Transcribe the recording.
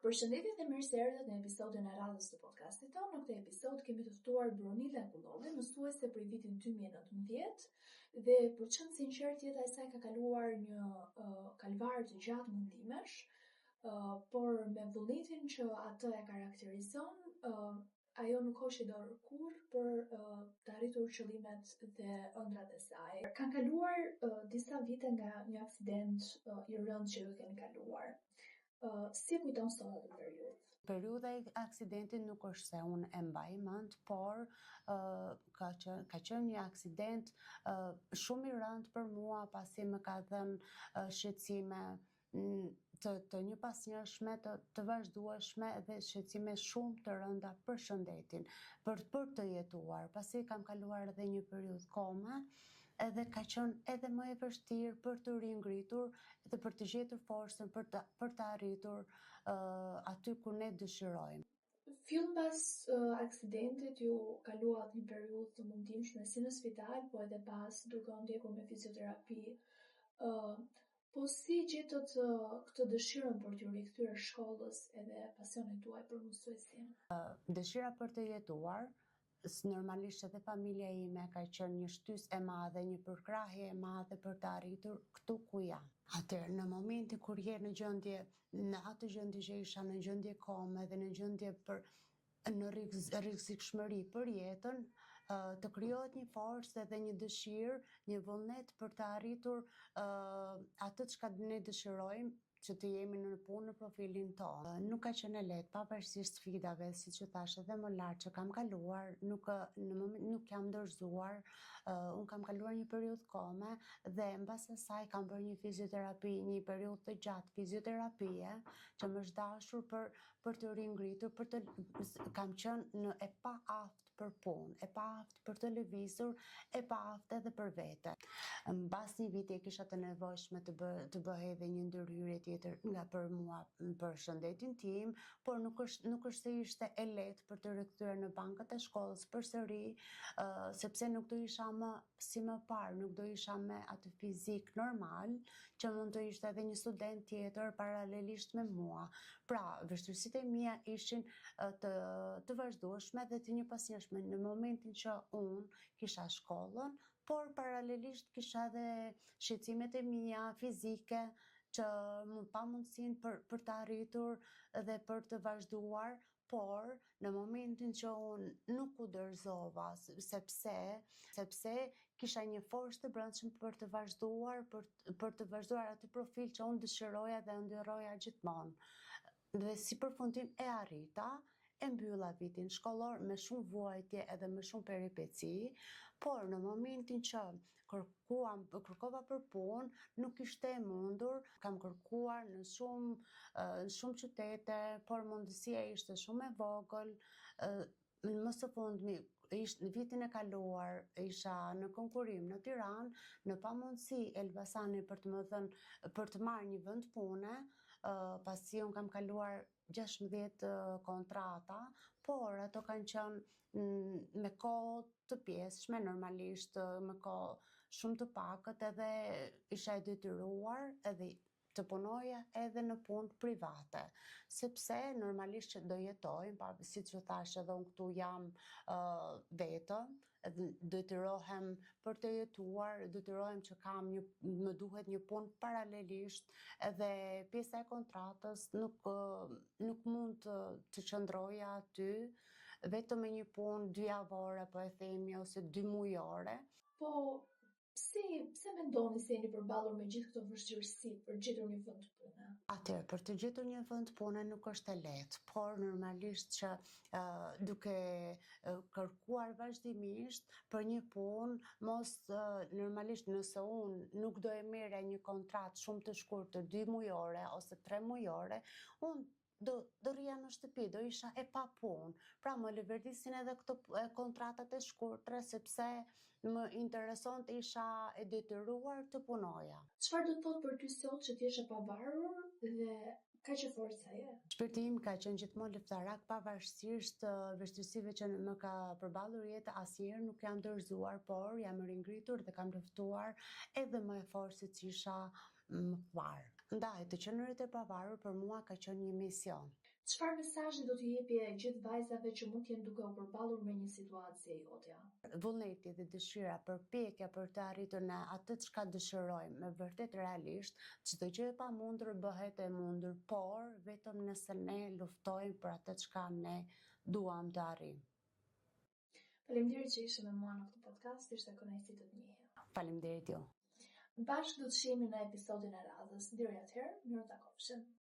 Përshëndetje dhe mirë se erdhët në episodin e radhës të podcastit tonë. Në këtë episod kemi të ftuar Bronila Kullove, mësuese për vitin 2019, dhe për qenë sinqert jeta e saj ka kaluar një kalvar të gjatë mundimesh, por me vullnetin që atë e karakterizon, ajo nuk hoqi dorë kurrë për të arritur qëllimet dhe ëndrat e saj. Kanë kaluar disa vite nga një aksident i rëndë që ju keni kaluar. Si e kujton sot atë periudhë? Periudha e aksidentit nuk është se unë e mbaj mend, por ka qenë një aksident shumë i rëndë për mua, pasi më ka dhënë shqetësime të një pasnjërshme, të vazhdueshme dhe shqetësime shumë të rënda për shëndetin, për të jetuar, pasi kam kaluar edhe një periudhë kome, edhe ka qenë edhe më e vështirë për të ringritur dhe për të gjetur forcën për të arritur aty ku ne dëshirojmë. Fill pas aksidentit ju kaluat një periudhë të mundimshme si në spital, po edhe pas duke u ndjekur me fizioterapi. Po si gjetët këtë dëshirën për t'ju rikthyer shkollës edhe pasionet tuaj për mësuesin? Dëshira për të jetuar, normalisht edhe familja ime ka qenë një shtysë e madhe, një përkrahje e madhe për të arritur këtu ku jam. Atëherë, në momentin kur je në atë gjendje që isha, në gjendje kome dhe në gjendje në rrezikshmëri për jetën, të krijohet një forcë dhe një dëshirë, një vullnet për të arritur atë çka ne dëshirojmë, që të jemi në punë në profilin tonë. Nuk ka qenë lehtë, pavarësisht sfidave, siç e thash edhe më lart që kam kaluar, nuk jam dorëzuar. Unë kam kaluar një periudhë kome dhe mbas asaj kam bërë një fizioterapi, një periudhë të gjatë fizioterapie, që më është dashur për të ringritur, kam qenë e paaftë për punë, e paaftë për të lëvizur, e paaftë edhe për vete. Mbas një viti e kisha të nevojshme të bëhej edhe një ndërhyrje tjetër nga për mua për shëndetin tim, por nuk është se ishte e lehtë për të rikthyer në bankët e shkollës përsëri, sepse nuk do isha më si më parë, nuk do isha me atë fizik normal, që mund të ishte edhe një student tjetër paralelisht me mua. Pra, vështirësitë e mia ishin të vazhdueshme dhe të njëpasnjëshme në momentin që unë kisha shkollën, por paralelisht kisha edhe shqetësimet e mia fizike, që pa mundësinë për të arritur dhe për të vazhduar, por në momentin që unë nuk u dorëzova, sepse kisha një forcë të brendshme për të vazhduar, për të vazhduar atë profil që unë dëshiroja dhe ëndërroja gjithmonë. Dhe si përfundim e arrita, e mbylla vitin shkollor me shumë vuajtje edhe me shumë peripeci, por në momentin që kërkova për punë, nuk ishte e mundur, kam kërkuar në shumë qytete, por mundësia ishte shumë e vogël. Më së fundmi, në vitin e kaluar isha në konkurim në Tiranë, në pamundësi Elbasani për të marrë një vend pune, pasi unë kam kaluar 16 kontrata, por ato kanë qenë me kohë të pjesshme, normalisht me kohë shumë të pakët, edhe isha e detyruar edhe të punoja edhe në punë private, sepse normalisht që do jetojmë, siç u thash edhe unë këtu jam vetëm, detyrohem për të jetuar, detyrohem që më duhet një punë paralelisht, edhe pjesa e kontratës nuk mund të qëndroja aty, vetëm me një punë 2 javore, po e themi, ose 2 mujore. Po, pse mendoni se jeni përballur me gjithë këto vështirësi për gjetur një vend pune? Atëherë, për të gjetur një vend pune nuk është e lehtë, por normalisht që duke kërkuar vazhdimisht për një punë, normalisht nëse unë nuk do e merrja një kontratë shumë të shkurtër, 2 mujore ose 3 mujore, unë do rria në shtëpi, do isha e pa punë. Pra më lëvërdisin edhe këto kontratat e shkurtra, sepse më intereson të isha e detyruar të punoja. Çfarë do të thotë për ty sot që ti je e pavarur dhe kaq e fortë sa je? Shpirti im ka qenë gjithmonë luftarak, pavarësisht vështirësive që më ka përballur jeta, asnjëherë nuk jam dorëzuar, por jam ringritur dhe kam luftuar edhe më e fortë se ç'isha më parë. Ndaj, të qenurit e pavarur për mua ka qenë një mision. Çfarë mesazhi do t'ju jepje gjithë vajzave që mund të jenë duke u përballur me një situatë si e jotja? Vullneti dhe dëshira, përpjekja për të arritur në atë çka dëshirojmë, me vërtet realisht, çdo gjë e pamundur bëhet e mundur, por vetëm nëse ne luftojmë për atë çka ne duam të arrijmë. Faleminderit që ishe me mua në këtë podcast, ishte kënaqësi të të njihja. Faleminderit ju. Bashkë do të shihemi në episodin e radhës. Deri atëherë, mirë takofshim.